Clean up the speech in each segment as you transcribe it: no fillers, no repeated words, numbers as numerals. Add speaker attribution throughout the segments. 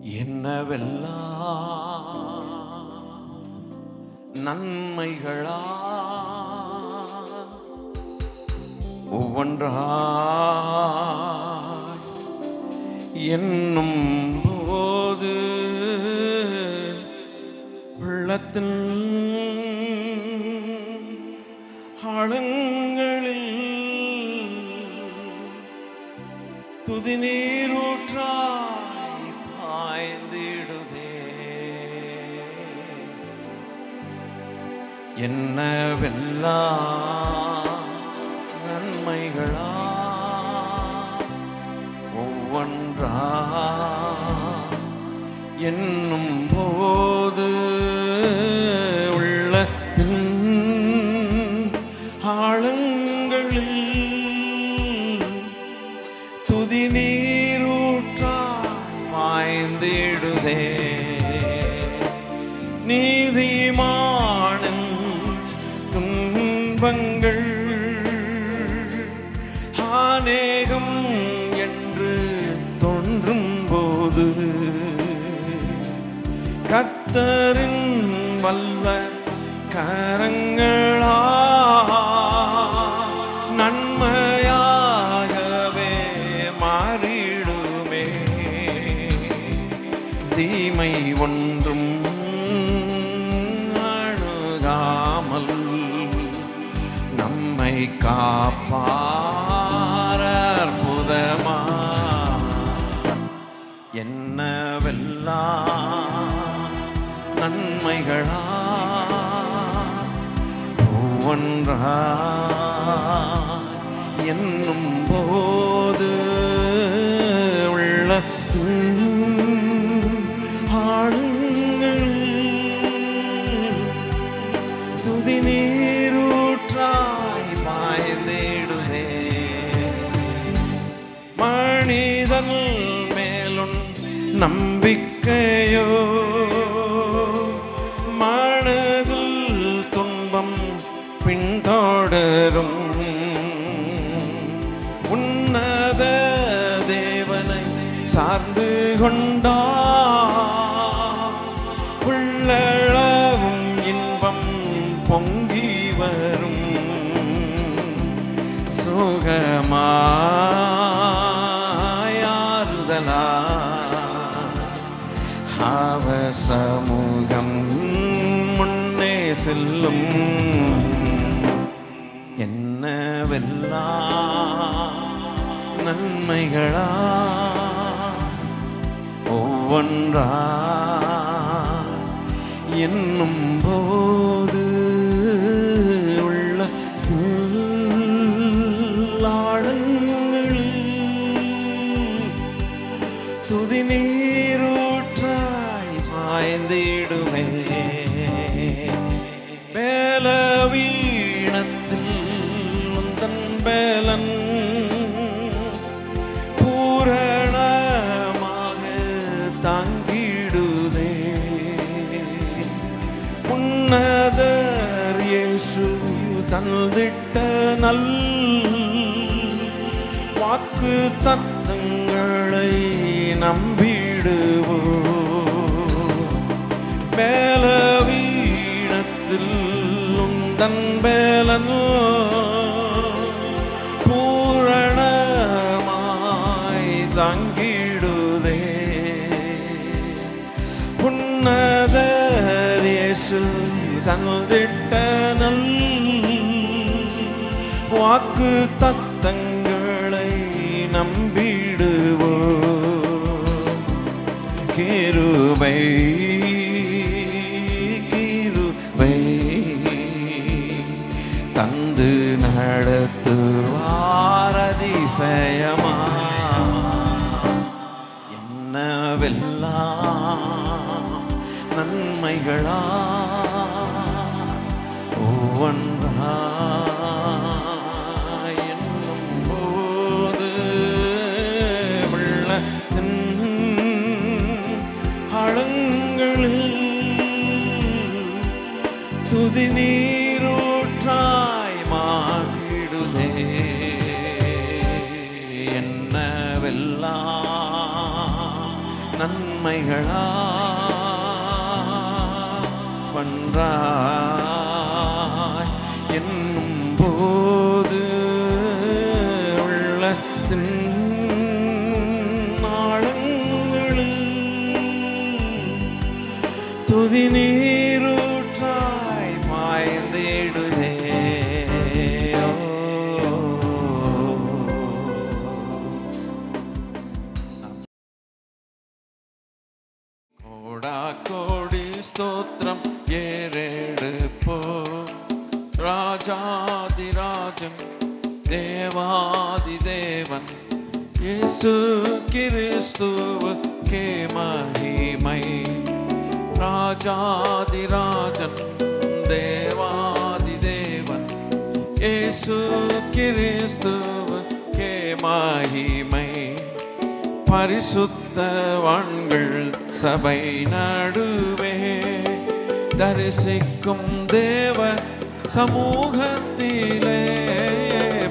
Speaker 1: என்னவெல்லாம் நன்மைகளா ஒவ்வொன்றாய் என்னும் போது உள்ளத்தின் ஆழங்களில் துதி நீரூற்றாய் பாய்ந்திடுதே. என்னவெல்லாம் நன்மைகளா ஒவ்வொன்றா என்னும் போது உள்ளத்தின் ஆழங்களில் துதி நீரூற்றாய் பாய்ந்திடுதே. நீதிமானின் துன்பங்கள் அநேகம் என்று தோன்றும் போது கர்த்தரின் வல்ல கரங்களா நன்மையாகவே மாறிடுமே. தீமை ஒன்றும் அணுகாமல் நம்மை காப்பார் அற்புதமா. என்னவெல்லாம் நன்மைகளா ஒவ்வொன்றா என்னும் போது உள்ள ஆழங்கள் துதி நீரூற்றாய் பாய்ந்திடுதே. மனிதன் மேலும் நம்பிக்கையோ மனதில் துன்பம் பின்தொடரும். உன்னத தேவனை சார்ந்து கொண்டா உள்ளளவும் இன்பம் பொங்கி வரும். சுகமாயாறுதலா அவ சமூகம் முன்னே செல்லும். என்னவெல்லாம் நன்மைகளா ஒவ்வொன்றா என்னும் போது உள்ள ஆழங்களில் துதி நீரூற்றாய் பாய்ந்திடுமே. பலவீனத்தில் உந்தன் பலன் பூரணமாக தாங்கிடுதே. உன்னதர் இயேசு தந்திட்ட நல் வாக்கு தத்தங்களை நம்பிடுவோ. பலவீனத்தில் உந்தன் பலனோ பூரணமாய் தாங்கிடுதே. உன்னதர் இயேசு தந்திட்ட நல் வாக்கு தத்தங்களை நம்பிடுவோ. கிருபை கிருபை தந்து நடத்துவார் அதிசயமா. என்னவெல்லாம் நன்மைகளா ஒவ்வொன்றா என்னும் போது உள்ளத்தின் ஆழங்களில் துதி நீரூற்றாய் மாறிடுதே. என்னவெல்லாம் நன்மைகளா பன்றாய் என்னும் போது உள்ளத்தின் ஆழங்களில் துதி நீரூற்றாய் பாய்ந்திடுதே. கோடா கோடி ஸ்தோத்திரம் ஏறெடுப்போ ராஜாதிராஜன் தேவாதி தேவன் இயேசு கிறிஸ்துவுக்கே மகிமை. ராஜாதிராஜன் தேவாதி தேவன் இயேசு கிறிஸ்துவுக்கே மகிமை. பரிசுத்தவான்கள் சபை நடுவே தரிசிக்கும் தேவ சமூகத்திலே.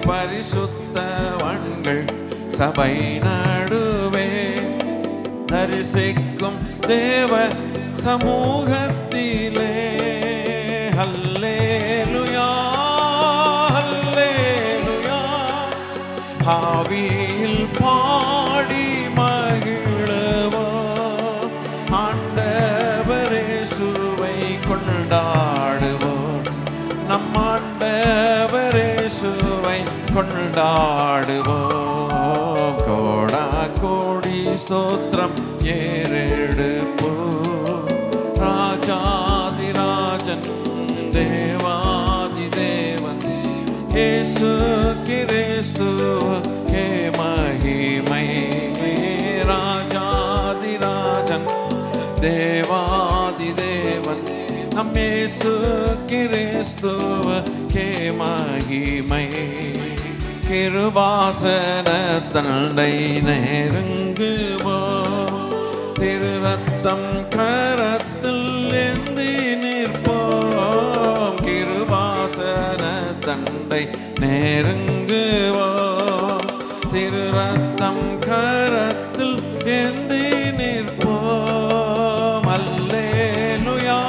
Speaker 1: பரிசுத்தவான்கள் சபை நடுவே தரிசிக்கும் தேவ சமூகத்திலே. ஹல்லேலூயா ஹல்லேலூயா. ஆவியில் பாடி மகிழவோ ஆண்டவரே சுவை கொண்டாடுவோம். நம் ஆண்டவரே சுவை கொண்டாடுவோம். கோடா கோடி ஸ்தோத்திரம் ஏறெடுப்போ ராஜாதிராஜன் தேவாதி தேவன் இயேசு கிறிஸ்துவுக்கே மகிமை. ராஜாதிராஜன் தேவாதி தேவன் நம் இயேசு கிறிஸ்துவுக்கே மகிமை. கிருபாசன தண்டை நெருங்குவோ திருரத்தம் கரத்தில் ஏந்தி நிற்போம். கிருபாசன தண்டை நெருங்குவோ திருரத்தம் கரத்தில் ஏந்தி நிற்போம். அல்லேலூயா.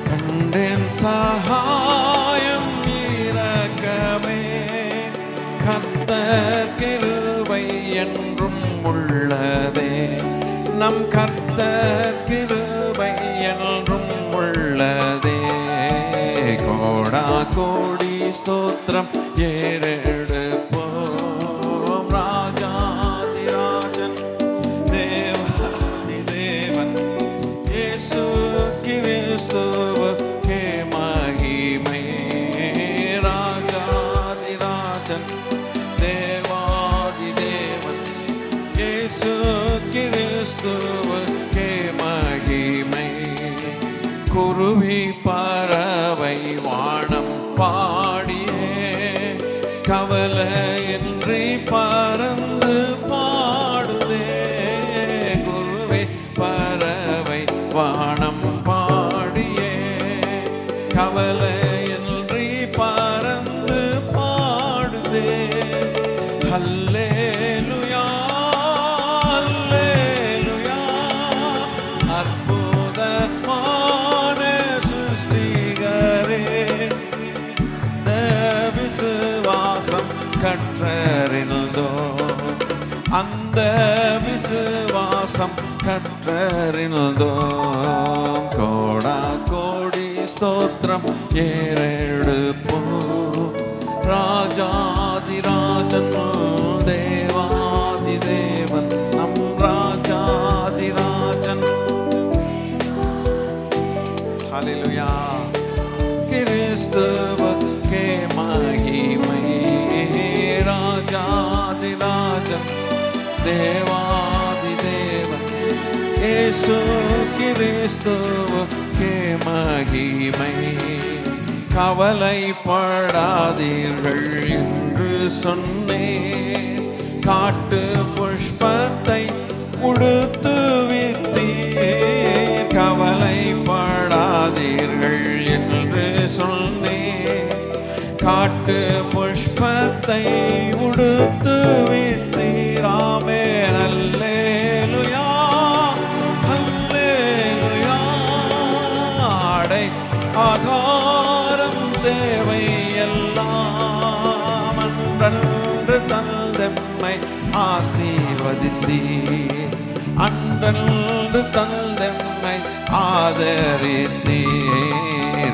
Speaker 1: கண்டேன் சகாயம் இரக்கமே கர்த்தர் கிருபை என்றும் உள்ளதே. நம் கர்த்தர் கிருபை என்றும் உள்ளதே. கோடா கோடி ஸ்தோத்திரம் ஏறெடுப்போம் ராஜாதிராஜன் தேவாதி தேவன் இயேசு கிறிஸ்துவுக்கே மகிமை. ராஜாதிராஜன் தேவாதி தேவன் இயேசு கிறிஸ்துவுக்கே மகிமை. குருவி பறவை வானம் பாடியே கவலையின்றி பறந்து பாடுதே. குருவி பறவை வானம் பாடியே கவலையின்றி பறந்து பாடுதே. ஹல்லேலூயா ஹல்லேலூயா. அற்புதமான சிருஷ்டிகரே விசுவாசம் கற்றறிந்தோ. அந்த விசுவாசம் கற்றறிந்தோ. கோடா கோடி ஸ்தோத்திரம் ஏறெடுப்போ ராஜாதிராஜன் தேவாதி தேவன் நம் ராஜாதிராஜன். ஹல்லேலூயா. கிறிஸ்துவுக்கே மகிமை. ராஜாதிராஜன் தேவாதி தேவன் இயேசு கிறிஸ்துவுக்கே மகிமை. கவலைப்படாதீர்கள் என்று சொன்னேன். காட்டு புஷ்பத்தை உடுத்துவித்தீர். கவலைப்படாதீர்கள் என்று சொன்னேன். காட்டு புஷ்பத்தை உடுத்துவித்தீர். தந்தெம்மை ஆசீர்வதித்தீர். அன்றன்று தந்தெம்மை ஆதரித்தீர்.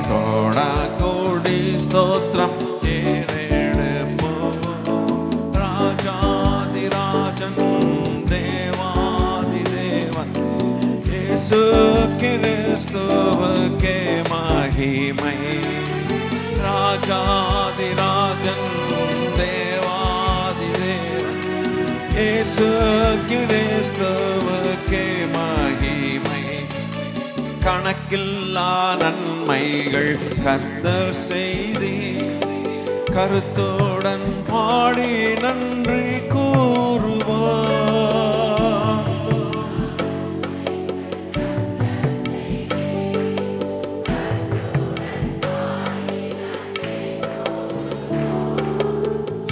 Speaker 1: கோடா கோடி ஸ்தோத்திரம் ஏறெடுப்போம். ராஜாதிராஜன் தேவாதி தேவன் இயேசு கிறிஸ்துவுக்கே மகிமை. ராஜாதிராஜன் தேவாதி தேவன் இயேசு கிறிஸ்துவுக்கே மகிமை. கணக்கில்லா நன்மைகள் கர்த்தர் செய்தீர். கருத்துடன் பாடி நன்றி கூறுவோம்.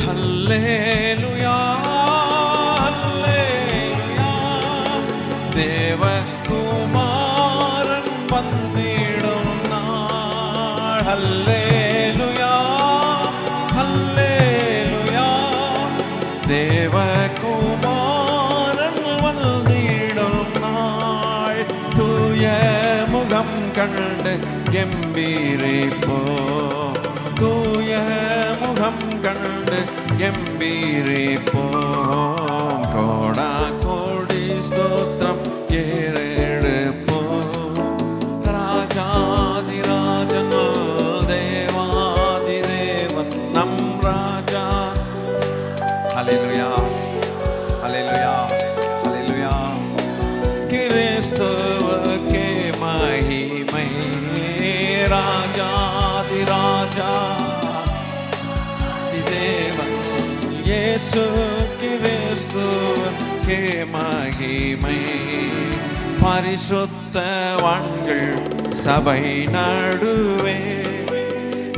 Speaker 1: ஹல்லேலூயா ஹல்லேலூயா. தேவகுமாரன் வந்திடும் நாள். ஹல்லேலூயா ஹல்லேலூயா. தேவகுமாரன் வந்திடும் நாள். தூய முகம் கண்டு கம்பீரிப்போம். தூய முகம் கண்டு கம்பீரிப்போம். கோடா கோடி ஸ்தோத்திரம் ஏறெடுப்போம். ராஜாதிராஜன் தேவாதி தேவன் நம் ராஜா. ஹல்லேலூயா ஹல்லேலூயா ஹல்லேலூயா. கிறிஸ்துவுக்கே மகிமை. ராஜாதிராஜா தேவன் இயேசு கிறிஸ்துவுக்கே மகிமை. பரிசுத்தவான்கள் சபை நடுவே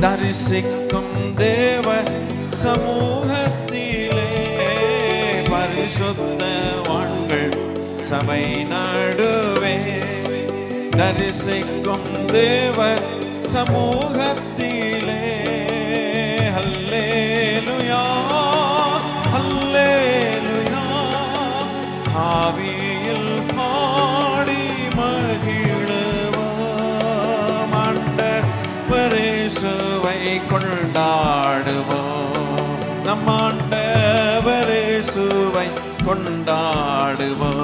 Speaker 1: தரிசிக்கும் தேவ சமூகத்திலே. பரிசுத்தவான்கள் சபை நடுவே தரிசிக்கும் தேவ சமூகத்திலே. ஹல்லேலூயா ஹல்லேலூயா. ஆவியில் பாடி மகிழுவோம். ஆண்டவரே இயேசுவை கொண்டாடுவோம். நம் ஆண்டவரே இயேசுவை கொண்டாடுவோம்.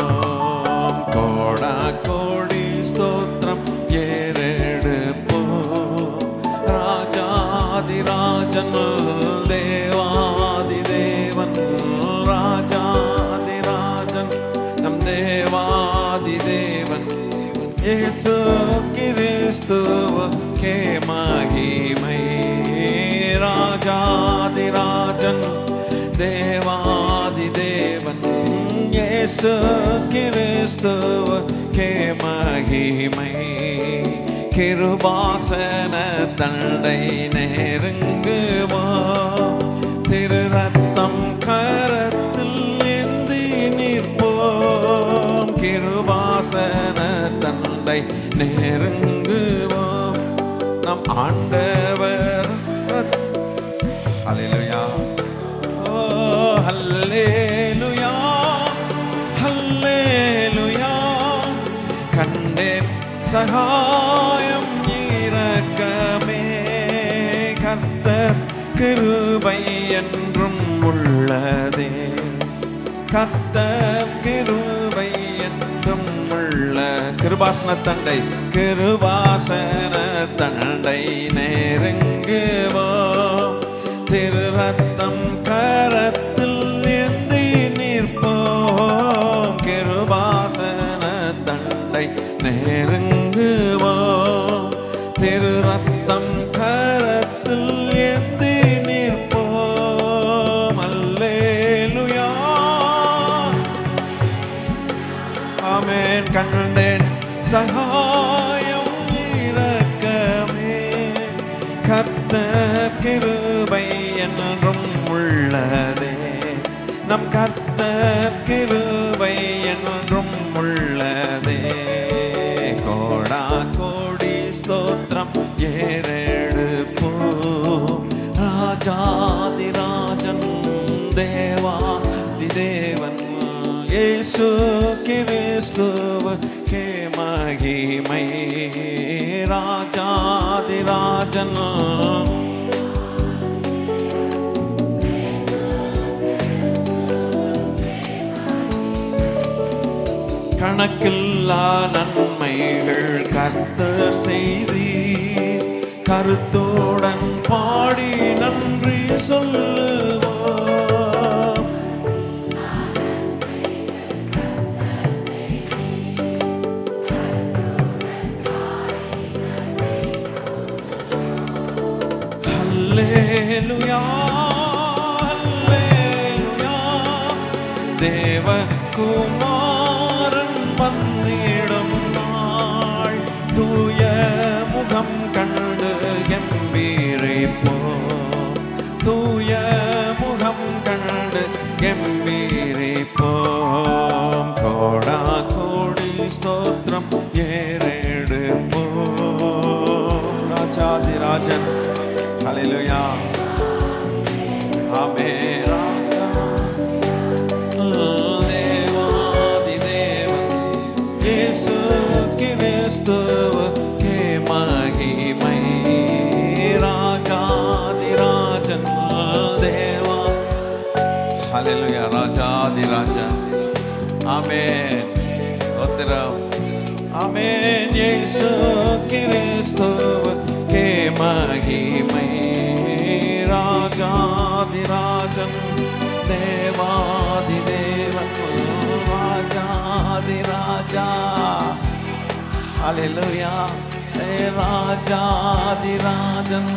Speaker 1: கோடா கோடி ஸ்தோத்திரம் ஏறெடுப்போம். ராஜாதிராஜன் தேவாதி தேவன். ராஜாதிராஜன் நம் தேவாதி தேவன் இயேசு கிறிஸ்துவுக்கே மகிமை. ராஜாதிராஜன் தேவாதி தேவன் இயேசு கிறிஸ்துவுக்கே மகிமை. கிருபாசன தண்டை நெருங்குவோம். திரு ரத்தம் கரத்தில் ஏந்தி நிற்போம். கிருபாசன தண்டை நெருங்குவோம். நம் ஆண்டவர். ஹல்லேலூயா ஓ ஹல்லேலூயா ஹல்லேலூயா. கண்டேன் சகாயம் இரக்கமே. கர்த்தர் கிருபை என்றும் உள்ளதே. கர்த்தர் கிருபை என்றும் உள்ள. கிருபாசன தண்டை கிருபாசன தண்டை நெருங்குவோம். திரு ரத்தம் கரத்தில் ஏந்தி நிற்போம். கிருபாசன தண்டை நெருங்குவோம். திரு ரத்தம் கரத்தில் ஏந்தி நிற்போம். அல்லேலூயா ஆமென். கண்டேன் சகாயம் இரக்கமே. கர்த்தர் கிருபை என்றும் உள்ளதே. நம் கர்த்தர் கிருபை என்றும் உள்ளதே. கோடா கோடி ஸ்தோத்திரம் ஏறெடுப்போம். ராஜாதிராஜன் தேவா அதிதேவன் இயேசு கிறிஸ்துவுக்கே மகிமை. ராஜாதிராஜன் கணக்கில்லா நன்மைகள் கர்த்தர் செய்தீர். கருத்துடன் பாடி நன்றி சொல்லுவோம். ஹல்லேலூயா ஹல்லேலூயா. தேவகுமாரன் வந்திடும் நாள், தூய முகம் கண்டு கம்பீரிப்போம். தூய முகம் கண்டு கம்பீரிப்போம். கோடா கோடி ஸ்தோத்திரம் ஏறெடுப்போம். ராஜாதிராஜன் ஹல்லேலூயா ஆமென். கிறிஸ்துவுக்கே மகிமை. ராஜாதிராஜன் தேவா ஹல்லேலூயா. ராஜாதிராஜன் ஆமென். ஸ்தோத்திரம் ஆமென். இயேசு கிறிஸ்துவுக்கே மகிமை. ராஜாதிராஜன் தேவாதிதேவன் ராஜாதிராஜா ஹல்லேலூயா. ராஜாதிராஜன்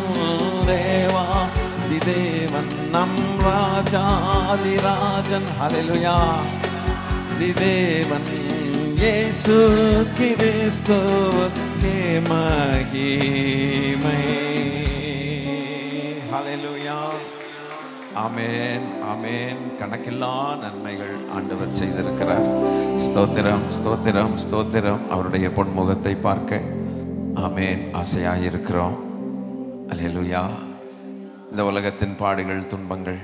Speaker 1: தேவாதிதேவன் நம் ராஜாதிராஜன் ஹல்லேலூயா. திதேவன் இயேசு கிறிஸ்துவுக்கே மகிமை. ஹல்லேலூயா ஆமென் ஆமென். கணக்கில்லா நன்மைகள் ஆண்டவர் செய்திருக்கிறார். ஸ்தோத்திரம் ஸ்தோத்திரம் ஸ்தோத்திரம். அவருடைய பொன்முகத்தை பார்க்க ஆமென் ஆசையாயிருக்கிறோம். அல்லேலூயா. இந்த உலகத்தின் பாடுகள் துன்பங்கள்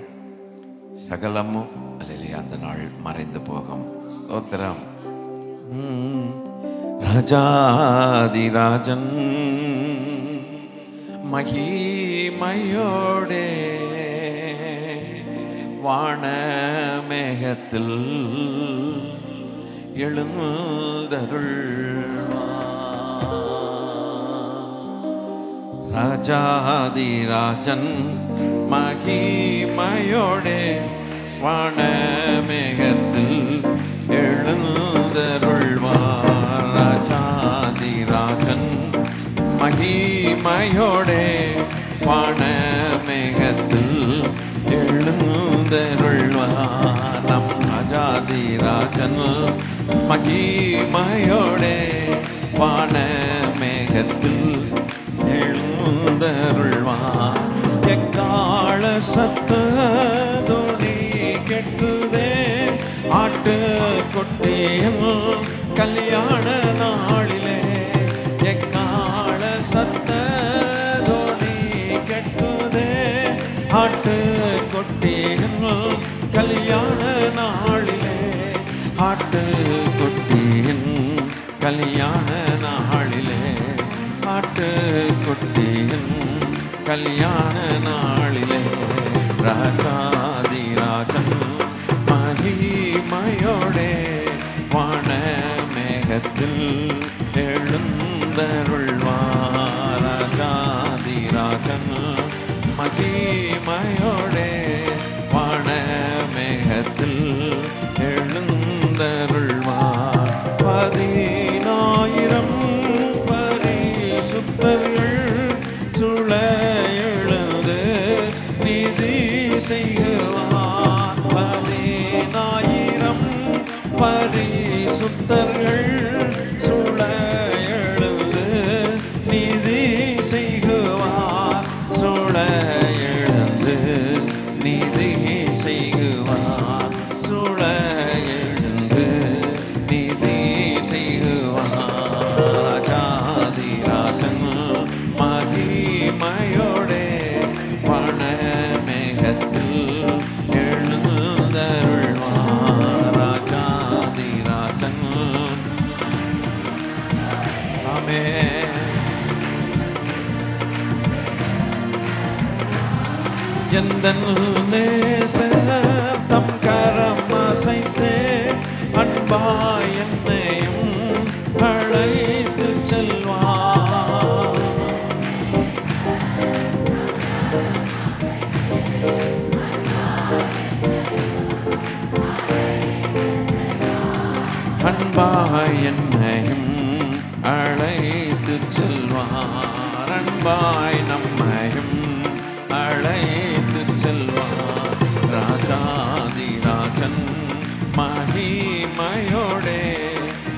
Speaker 1: சகலமும் அல்லேலூயா அந்த நாள் மறைந்து போகும். ஸ்தோத்திரம். ராஜாதிராஜன் மகிமையோடே வானமேகத்தில் எழுந்தருள்வார். ராஜாதிராஜன் மகிமையோடே வானமேகத்தில் எழுந்தருள்வார். ராஜாதிராஜன் மகிமையோடே வானமேகத்தில் எழுந்தருள்வார். நம் ராஜாதிராஜன் மகிமையோடே வானமேகத்தில் எழுந்தருள்வார். எக்காள சத்ததொனி கேட்குதே ஆட்டு கொட்டியின் கல்யாண நாளிலே. எக்காள சத்ததொனி கேட்குதே ஆட்டு கொட்டியின் கல்யாண நாளிலே. ஆட்டு கொட்டியின் கல்யாண நாளிலே. ஆட்டு கொட்டியின் கல்யாண நாளிலே. ராஜாதிராஜன் மகிமையோடே வானமேகத்தில் எழுந்தருள்வார். ராஜாதிராஜன் மகிமையோடே வானமேகத்தில் எழுந்தருள்வார். 10,000 பரிசுத்தர்கள் சுழ எழுந்து நீதி செய்வார். 10,000 பரிசுத்தர்கள் சுழ எழுந்து நீதி செய்வார். சுழ எழுந்து நீதி செய்வார். சுழ எழுந்து நீதி செய்வார். ராஜாதிராஜன் மகிமையோடே வானமேகத்தில் எழுந்தருள்வார். எந்தன் நேசர் தம் கரம் அசைத்தே அன்பாய் என்னையும் அழைத்து செல்வார். அன்பாய் என்னையும் அழைத்து செல்வார். அன்பாய் நம்மையும் அழைத்து செல்வார். ராஜாதி ராஜன் மகிமையோடே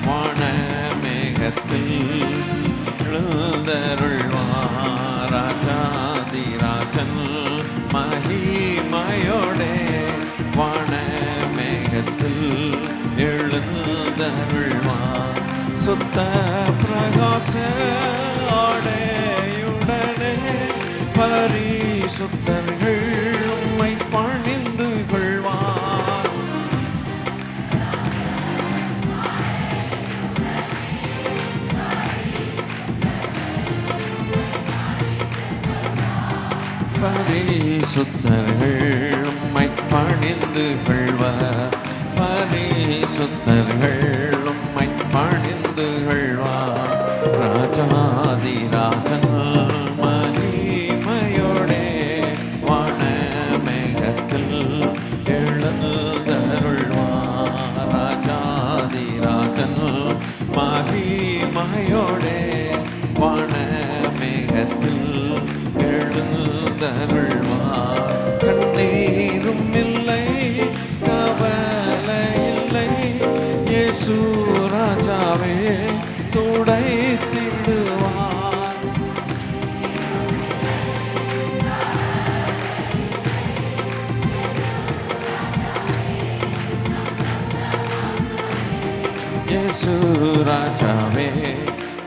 Speaker 1: வானமேகத்தில் எழுந்தருள்வார். ராஜாதி ராஜன் மகிமையோடே வானமேகத்தில் எழுந்தருள்வார். சுத்த பிரகாச ஆடையுடனே பரிசுத்தர்கள் உம்மை பணிந்து கொள்வார். பரிசுத்தர்கள் உம்மை பணிந்து கொள்வார். பரிசுத்தர்கள் உம்மை பணிந்து கொள்வார். ராஜாதி ராஜன் மகிமையோடே வானமேகத்தில் எழுந்தருள்வார். ராஜாதி ராஜன் மகிமையோடே வானமேகத்தில் எழுந்தருள்வார். கண்ணீரும் இல்லை கவலை இல்லை இயேசு ராஜாவே துடைத்திடுவார். இயேசு ராஜாவே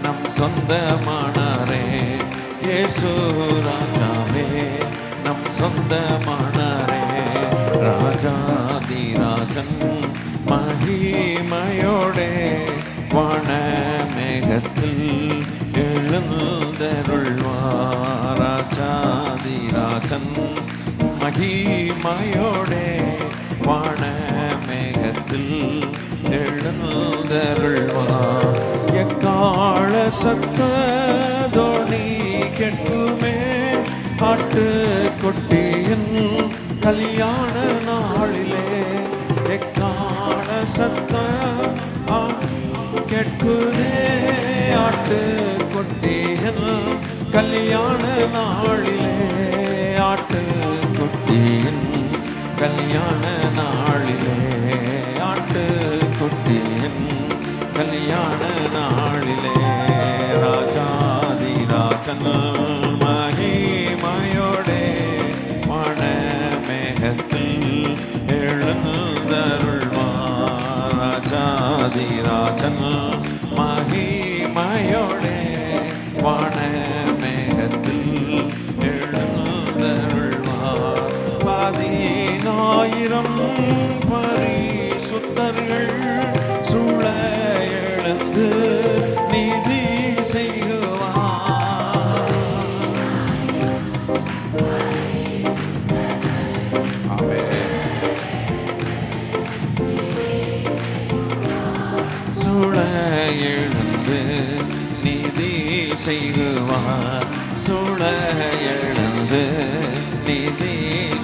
Speaker 1: நம் சொந்தமானாரே. இயேசு ராஜாவே நம் சொந்தமானாரே. ராஜாதி ராஜன் மகிமையோடே வானமேகத்தில் எழுந்தருள்வார். ராஜாதி ராஜன் மகிமையோடே வானமேகத்தில் எழுந்தருள்வார். எக்கால சத்ததோனி கேட்குமே ஆட்டுக்குட்டியின் கல்யாண நாளிலே. எக்கால சத்தம் கேட்குதே ஆட்டுக்குட்டியின் கல்யாண நாளிலே. ஆட்டுக்குட்டியின் கல்யாண நாளிலே. ஆட்டுக்குட்டியின் கல்யாண நாளிலே. ராஜாதி ராஜன் மகிமையோடே வானமேகத்தில் எழுந்தருள்வார். ராஜாதி ராஜன் மகிமையோடே வானமேகத்தில் எழுந்தருள்வார். 10,000 பரிசுத்தர்கள் சூழ எழுந்து நீதி செய்குவார். சூழ எழுந்து நீதி செய்குவார். சூழ எழுந்து நீதி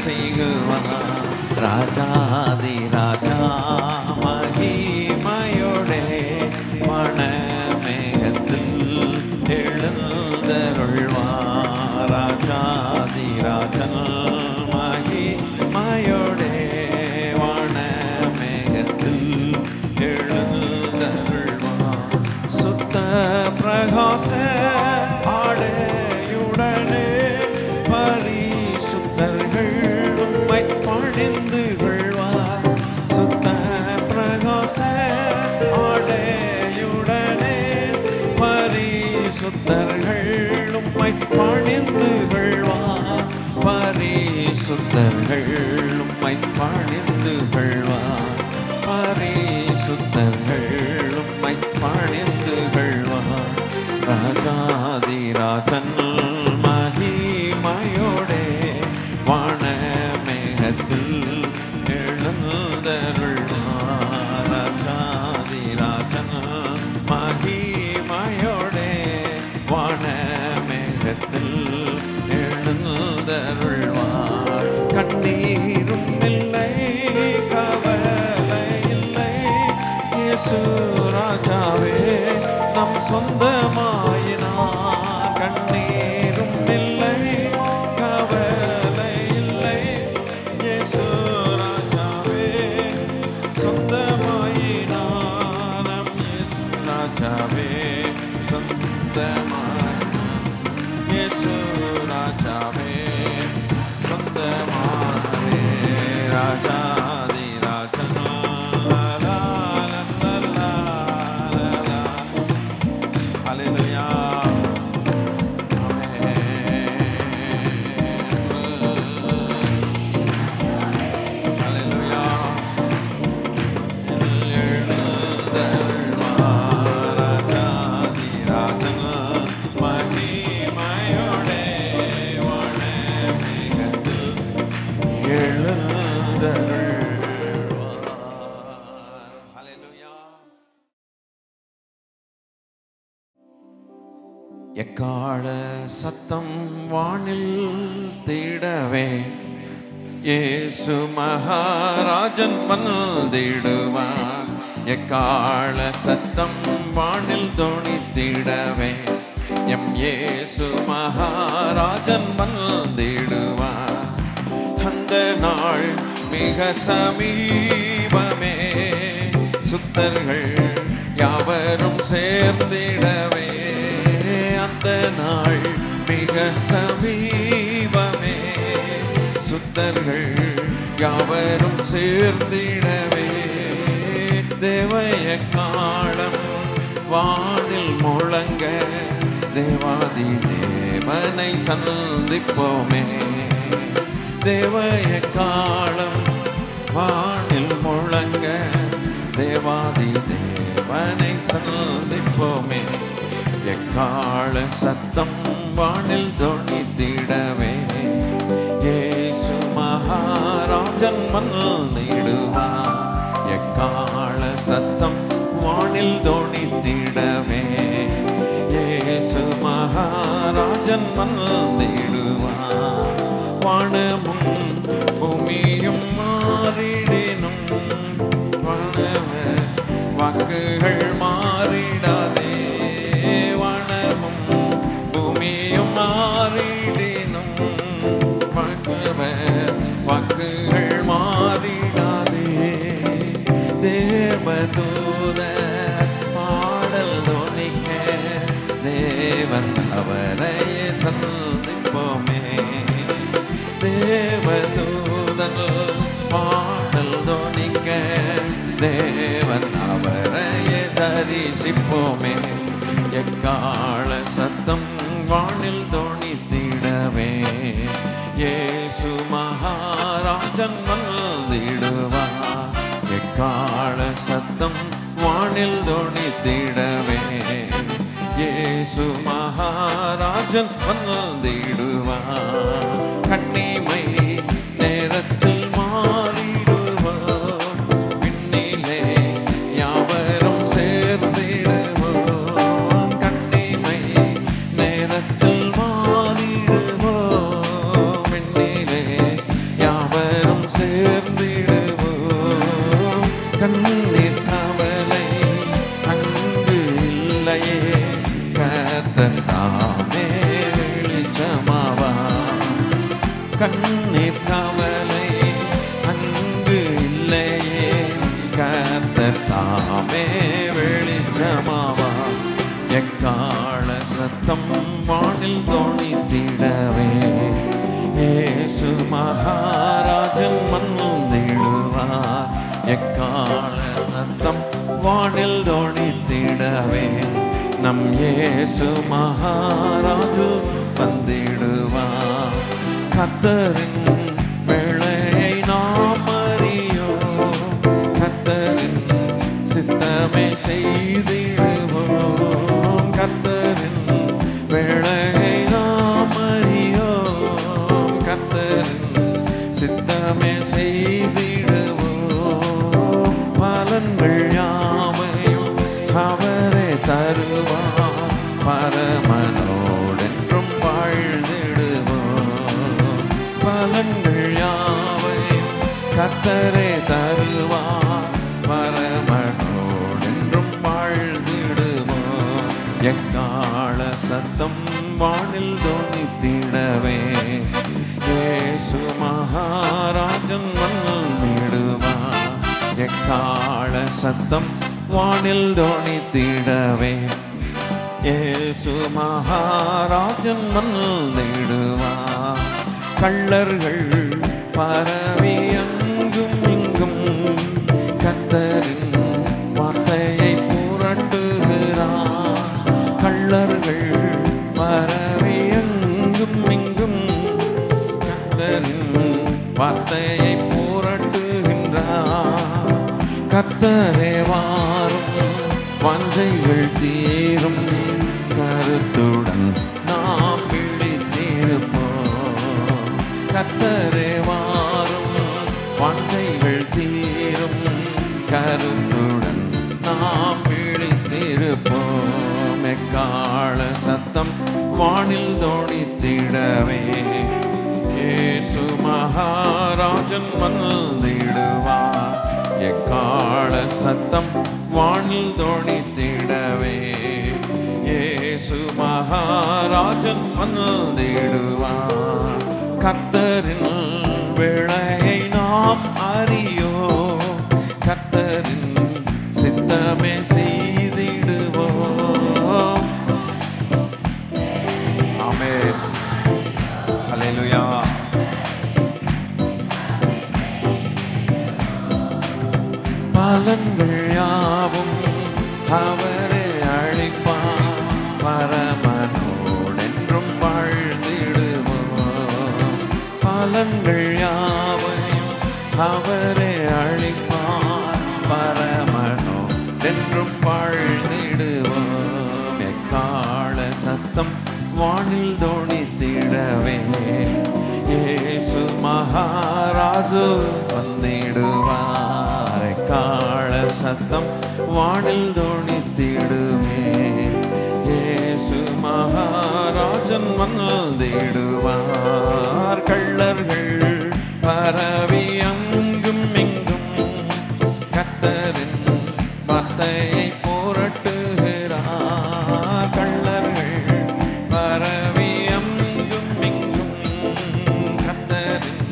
Speaker 1: செய்குவார். ராஜாதி ராஜா மகிமையோடே வானமேகத்தில் எழுந்தருள்வார். ராஜாதி ராஜன் மகிமையோடே வானமேகத்தில் எழுந்தருள்வார். சுத்த பிரகாச ஆடையுடனே பரிசுத்தர்கள் உம்மை பணிந்து கொள்வார். சுத்த பிரகாச ஆடையுடனே பரிசுத்தர்கள் உம்மை பணிந்து கொள்வார். பரிசுத்தர்கள் உம்மை பணிந்து கொள்வார். பரிசுத்தர்கள் உம்மை பணிந்து கொள்வார். ராஜாதி ராஜன் மகிமையோடே வான சொந்தமாயினார். கண்ணீரும் இல்லை, கவலை இல்லை, இயேசு ராஜாவே சொந்தமாயினார். நம் இயேசு ராஜாவே சொந்தமாயினார். இயேசு ராஜாவே சொந்தமானே. ராஜாதி ராஜா எக்கால சத்தம் வானில் தேடவே இயேசு மகாராஜன் வந்திடுவார். எக்கால சத்தம் வானில் தொனித்திடவே எம் இயேசு மகாராஜன் வந்திடுவார். அந்த நாள் மிக சமீபமே, சுத்தர்கள் யாவரும் சேர்ந்திடவே. அந்த நாள் மிக சமீபமே, சுத்தர்கள் யாவரும் சேர்ந்திடவே. தேவய காலம் வானில் முழங்க, தேவாதி தேவனை சந்திப்போமே. தேவய காலம் வானில் முழங்க, தேவாதி தேவனை சந்திப்போமே. எக்கால சத்தம் வானில் தொனித்திடவே இயேசு மகாராஜன் வந்திடுவார். எக்கால சத்தம் வானில் தொனித்திடவே இயேசு மகாராஜன் வந்திடுவார். வானமும் பூமியும் மாறிடினும், வானவர் வாக்குகள் மாறிடாதே. வானமும் பூமியும் மாறிடினும், வாக்குவர் வாக்குகள் மாறிடாதே. தேவதூத பாடல் தொனிக்க, தேவன் அவரையே சந்திப்போமே. தேவதூதன் பாடல் தொனிக்க, தேவன் அவரையே தரிசிப்போமே. எக்கால சத்தம் வானில் தொனித்திடவே இயேசு மகாராஜன் வந்திடுவார். எக்கால சத்தம் வானில் தொனித்திடவே இயேசு மகாராஜன் வந்திடுவார். கண்ணிமை நேரத்தில் மாறிடுவோம், விண்ணிலே யாவரும் சேர்ந்திடுவோம். கண்ணிமை நேரத்தில் மாறிடுவோம், விண்ணிலே யாவரும் சேர்ந்திடுவோம். கண்ணீர் கவலை அங்கு இல்லையே, கர்த்தர் தாமே வெளிச்சமாவார். கண்ணீர் கவலை அங்கு இல்லையே, கர்த்தர் தாமே வெளிச்சமாவார். எக்கால சத்தம் வானில் தொனித்திடவே இயேசு மகாராஜன் வந்திடுவார். எக்கால சத்தம் வானில் தொனித்திடவே நம் இயேசு மகாராஜு வந்திடுவார். கர்த்தரின் வேளையை நாம் அறியோம், கர்த்தரின் சித்தமே செய்திடுவோம். கர்த்தரின் வேளையை நாம் அறியோம், கர்த்தரின் சித்தமே செய்திடுவோம். பலன்கள் யாவையும் அவரே தருவார், பரமனோடென்றும் வாழ்ந்திடுவோம். பலன்கள் யாவையும் கர்த்தரே தருவார், பரமனோடென்றும் வாழ்ந்திடுவோம். சத்தம் வானில் தொனித்திடவே இயேசு மகாராஜன் வந்திடுவார். எக்கால சத்தம் வானில் தொனித்திடவே இயேசு மகாராஜன் வந்திடுவார். கள்ளர்கள் பரவி அங்கும் இங்கும் கர்த்தரின் வார்த்தையை புரட்டுகிறார். கள்ளர்கள் பரவி அங்கும் இங்கும் கர்த்தரின் வார்த்தையை புரட்டுகின்றார். கர்த்தரே வாரும், வாஞ்சைகள் தீரும், கருத்துடன் நாம் விழித்திருப்போம். கர்த்தரே வாரும், வாஞ்சைகள் தீரும், கருத்துடன் நாம் விழித்திருப்போம். எக்கால சத்தம் வானில் தொனித்திடவே இயேசு மகாராஜன் வந்திடுவார். எக்கால சத்தம் வானில் தொனித்திடவே இயேசு மகாராஜன் வந்திடுவார். கர்த்தரின் வேளையை நாம் அறியோம், கர்த்தரின் சித்தமே செய்திடுவோம். ஆமென். ஹல்லேலூயா. பலன்கள் யாவும் அவரே அளிப்பார், பரமனோடென்றும் வாழ்ந்திடுவோம். பலன்கள் யாவையும் அவரே அளிப்பார், பரமனோடென்றும் வாழ்ந்திடுவோம். எக்கால சத்தம் வானில் தொனித்திடவே இயேசு மகாராஜு வந்திடுவார். எக்கால சத்தம் வானில் தொனித்திடுவே இயேசு மகாராஜன் வந்திடுவார். கள்ளர்கள் பரவி அங்கும் இங்கும் கர்த்தரின் வார்த்தையை புரட்டுகிறார். கள்ளர்கள் பரவி அங்கும் இங்கும் கர்த்தரின்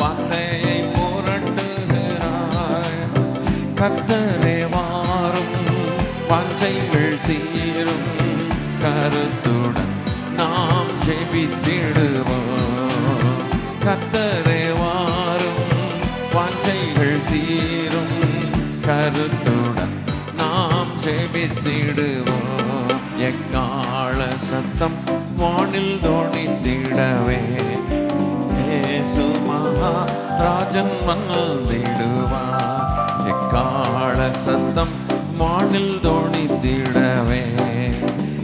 Speaker 1: வார்த்தையை புரட்டுகிறார். கர்த்தரே வாரும், வாஞ்சைகள் தீரும், கருத்துடன் நாம் ஜெபித்திடுவோம். கர்த்தரே வாரும், வாஞ்சைகள் தீரும், கருத்துடன் நாம் ஜெபித்திடுவோம். எக்கால சத்தம் வானில் தொனித்திடவே இயேசு மகாராஜன் வந்திடுவார். எக்கால சத்தம் வானில் தொனித்திடவே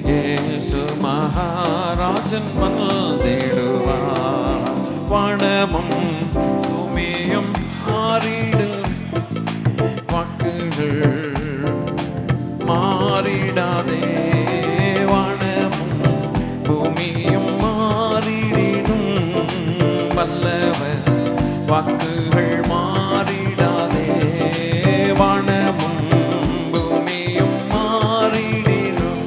Speaker 1: இயேசு மகாராஜன் வந்திடுவார். வானமும் பூமியும் மாறிடும், வாக்குகள் மாறிடாதே. வானமும் பூமியும் மாறிடினும் வல்லவர் வாக்குகள் மாறிடாதே. வானமும் பூமியும் மாறிடினும்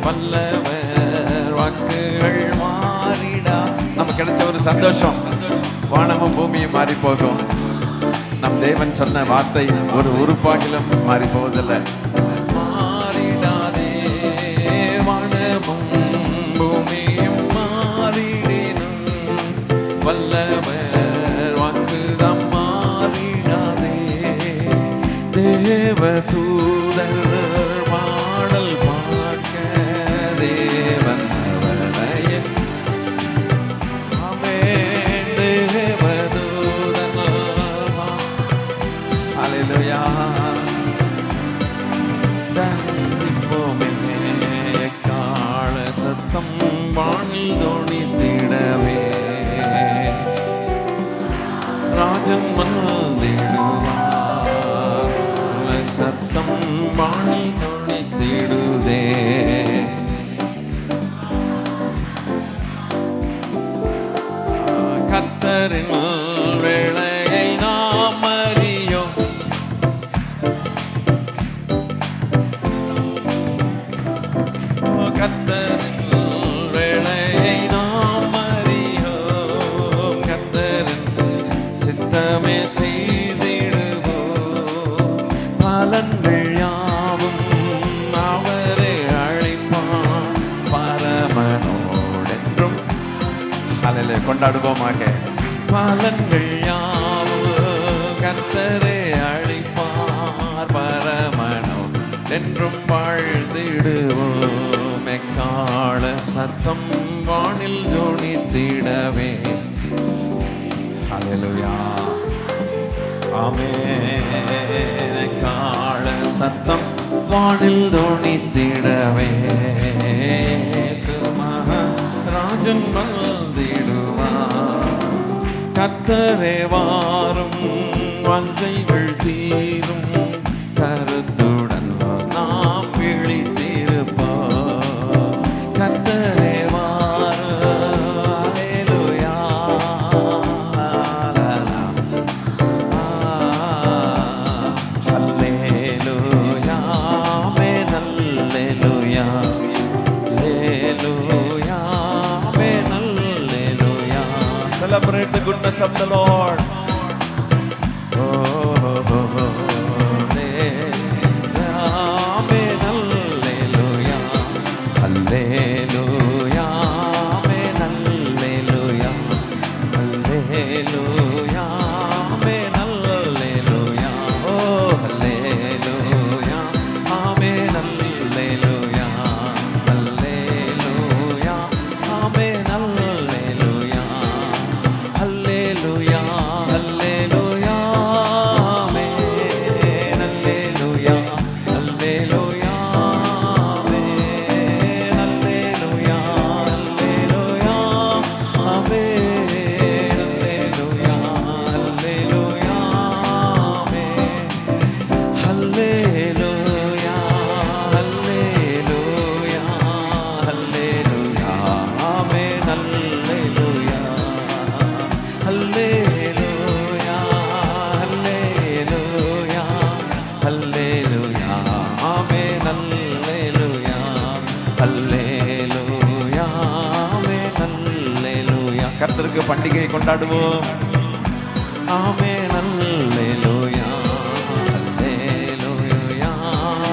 Speaker 1: வல்லவர் வாக்குகள் மாறிடா. நமக்கு கிடைச்ச ஒரு சந்தோஷம், வானமும் பூமியும் மாறி போகும். நம் தேவன் சொன்ன வார்த்தை ஒரு உறுப்பாகிலும் மாறி போவதில்லை. மாறிடாதே, வானமும் பூமியும் மாறிடினும் வல்லவர் வாக்குதான் மாறிடாதே. தேவ தூதர் பாடல் பார்க்க தேவன் அவரைய ஹல்லேலூயா. தந்திப்போமே எக்கால சத்தம் வானில் தொனித்திடவே ராஜன் வந்திடுவார். சத்தம் வானில் தொனித்திடுதே. கர்த்தரின் வேளையை நாம் அறியோம், கர்த்தரின் கொண்டாடுவோமாக. பலன்கள் யாவும் கர்த்தரே அளிப்பார், பரமனோ என்றும் வாழ்ந்திடுவோம். எக்கால சத்தம் வானில் ஜொலித்திடவே. ஹல்லேலூயா, ஆமென். எக்கால சத்தம் வானில் ஜொலித்திடவே, ராஜன் வந்திடுவார். கர்த்தரே வாரும், வஞ்சைகள் தீரும், கருத்துடன் நாம் விழித்திருப்போம். கர்த்தரே வாரும், அல்லேலூயா, அல்லேலூயா, ஆமென், அல்லேலூயா, அல்லேலூயா, ஆமென், அல்லேலூயா. Celebrate the goodness of the Lord. கர்த்தருக்கு பண்டிகை கொண்டாடுவோம். ஆமென், அல்லேலூயா, அல்லேலூயா,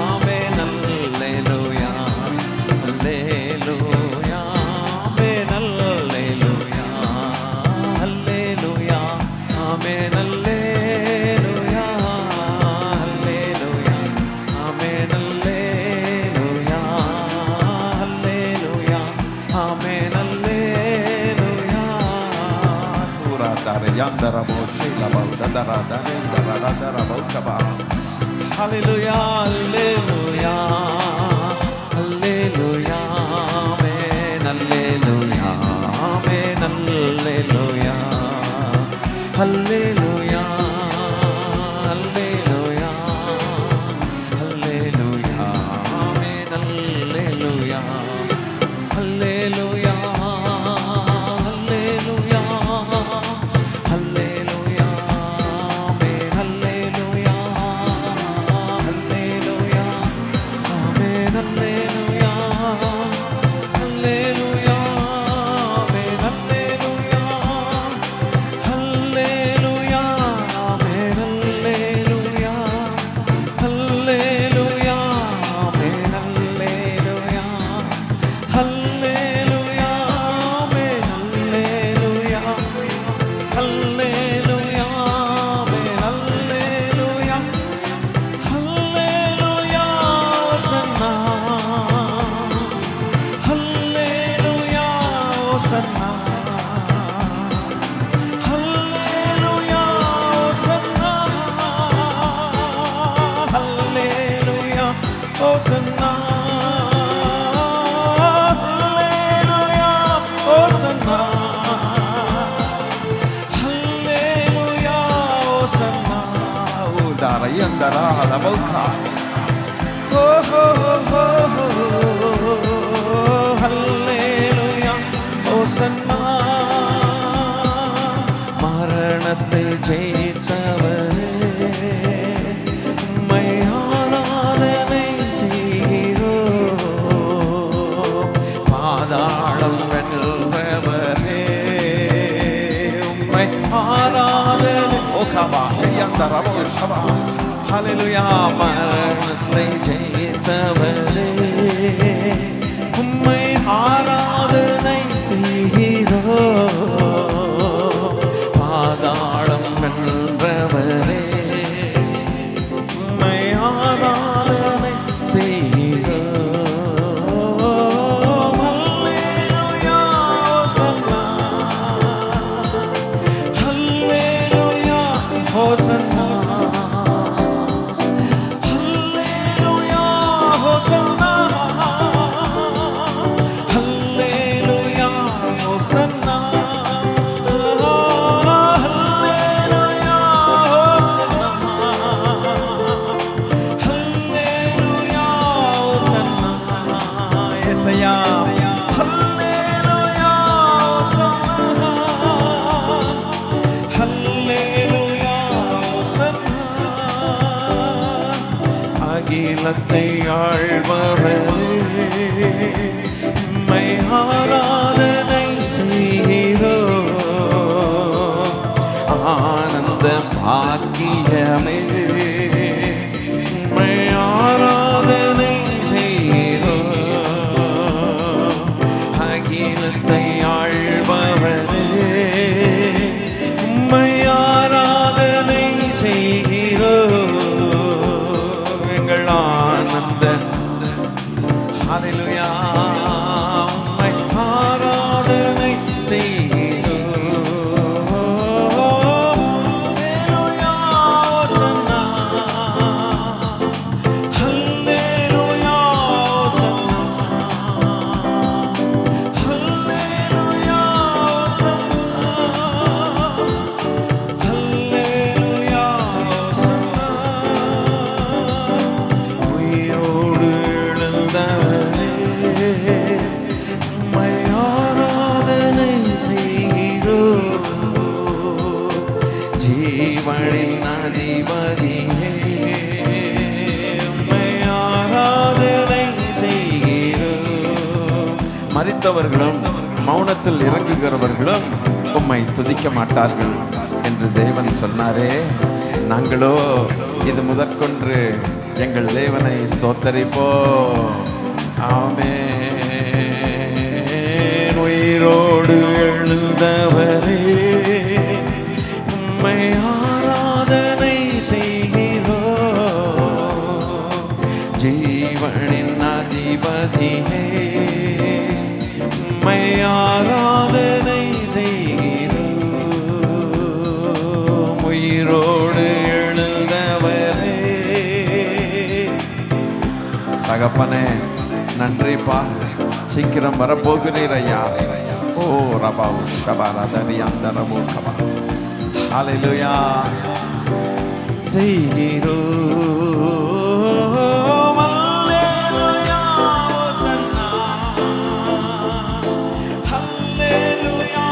Speaker 1: ஆமென், அல்லேலூயா, அல்லேலூயா, ஆமென், அல்லேலூயா, அல்லேலூயா, ஆமென், அல்லேலூயா, அல்லேலூயா, ஆமென், அல்லேலூயா, அல்லேலூயா, ஆமென், அல்லேலூயா. Hallelujah, hallelujah, hallelujah, amen, hallelujah, amen, hallelujah, hallelujah, hallelujah, hallelujah, amen, hallelujah, hallelujah. மரணத்தை ஜெயித்தவரே உம்மை ஆராதனை செய்கிறோம். பாதாளம் வென்றவரே உம்மை ஆராதனை. ஹல்லேலூயா. மரணத்தை ஜெயித்தவரே உம்மை ஆராதனை செய்கிறோம். ஆராதனை செய்கிறோம். அல்லேலூயா ஹோசன்னா, அல்லேலூயா ஹோசன்னா, அல்லேலூயா ஹோசன்னா, அல்லேலூயா ஹோசன்னா, அல்லேலூயா ஹோசன்னா, அல்லேலூயா ஹோசன்னா. யெசய்யா அல்லேலூயா ஹோசன்னா, அல்லேலூயா ஹோசன்னா. அகிலத்தை ஆள்பவரே, உம்மை ஆராதனை செய்கிறோம். ஆனந்த பாக்கியமே, உம்மை ஆராதனை செய்கிறோம். அகிலத்தை ஆள்பவரே, உம்மை ஆராதனை செய்கிறோம். எங்கள் ஆனந்த ஹல்லேலூயா, உம்மை ஆராதனை செய்கிறோம். அல்லேலூயா ஹோசன்னா, அல்லேலூயா ஹோசன்னா, அல்லேலூயா ஹோசன்னா, அல்லேலூயா ஹோசன்னா. உயிரோடு எழுந்தவரே, உம்மை ஆராதனை செய்கிறோம். ஜீவனின் அதிபதியே, உம்மை ஆராதனை செய்கிறோம். மரித்தவர்களும் மௌனத்தில் இறங்குகிறவர்களும் உம்மை துதிக்க மாட்டார்கள் என்று தேவன் சொன்னாரே. நாங்களோ இது முதற்கொன்று எங்கள் தேவனை ஸ்தோத்தரிப்போம். ஆமென். உயிரோடு எழுந்தவரே, உம்மை ஆராதனை செய்கிறோம். ஜீவனின் அதிபதியே, உம்மை ஆராதனை செய்கிறோம். உயிரோடு எழுந்தவரே. தகப்பனே நன்றிப்பா, சீக்கிரம் வரப்போகிறீர் ஐயா. ஓ ரபா ஷபாரதரி அந்த ரபோ கபா. ஹல்லேலூயா செய்கிறோம். அல்லேலூயா ஹோசன்னா, அல்லேலூயா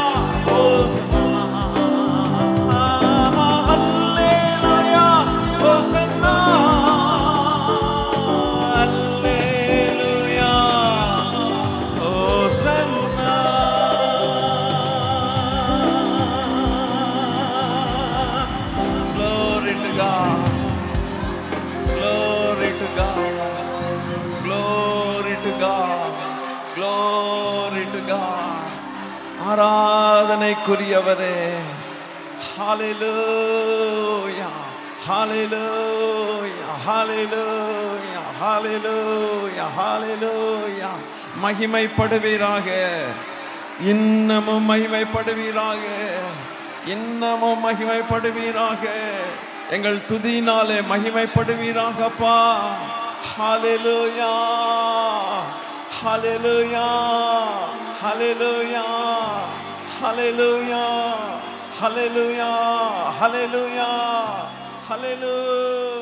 Speaker 1: ஹோசன்னா, அல்லேலூயா ஹோசன்னா, அல்லேலூயா ஹோசன்னா. Glory to God, glory to God, glory to God, glory to God. ஆராதனைக்குரியவரே, ஹalleluya, ஹalleluya, ஹalleluya, ஹalleluya, ஹalleluya. மகிமைப்படுவீராக, இன்னமும் மகிமைப்படுவீராக, இன்னமும் மகிமைப்படுவீராக. எங்கள் துதியினாலே மகிமைப்படுவீராகப்பா. ஹalleluya, ஹalleluya, ஹalleluya, ஹalleluya, ஹalleluya, ஹalleluya, ஹalleluya.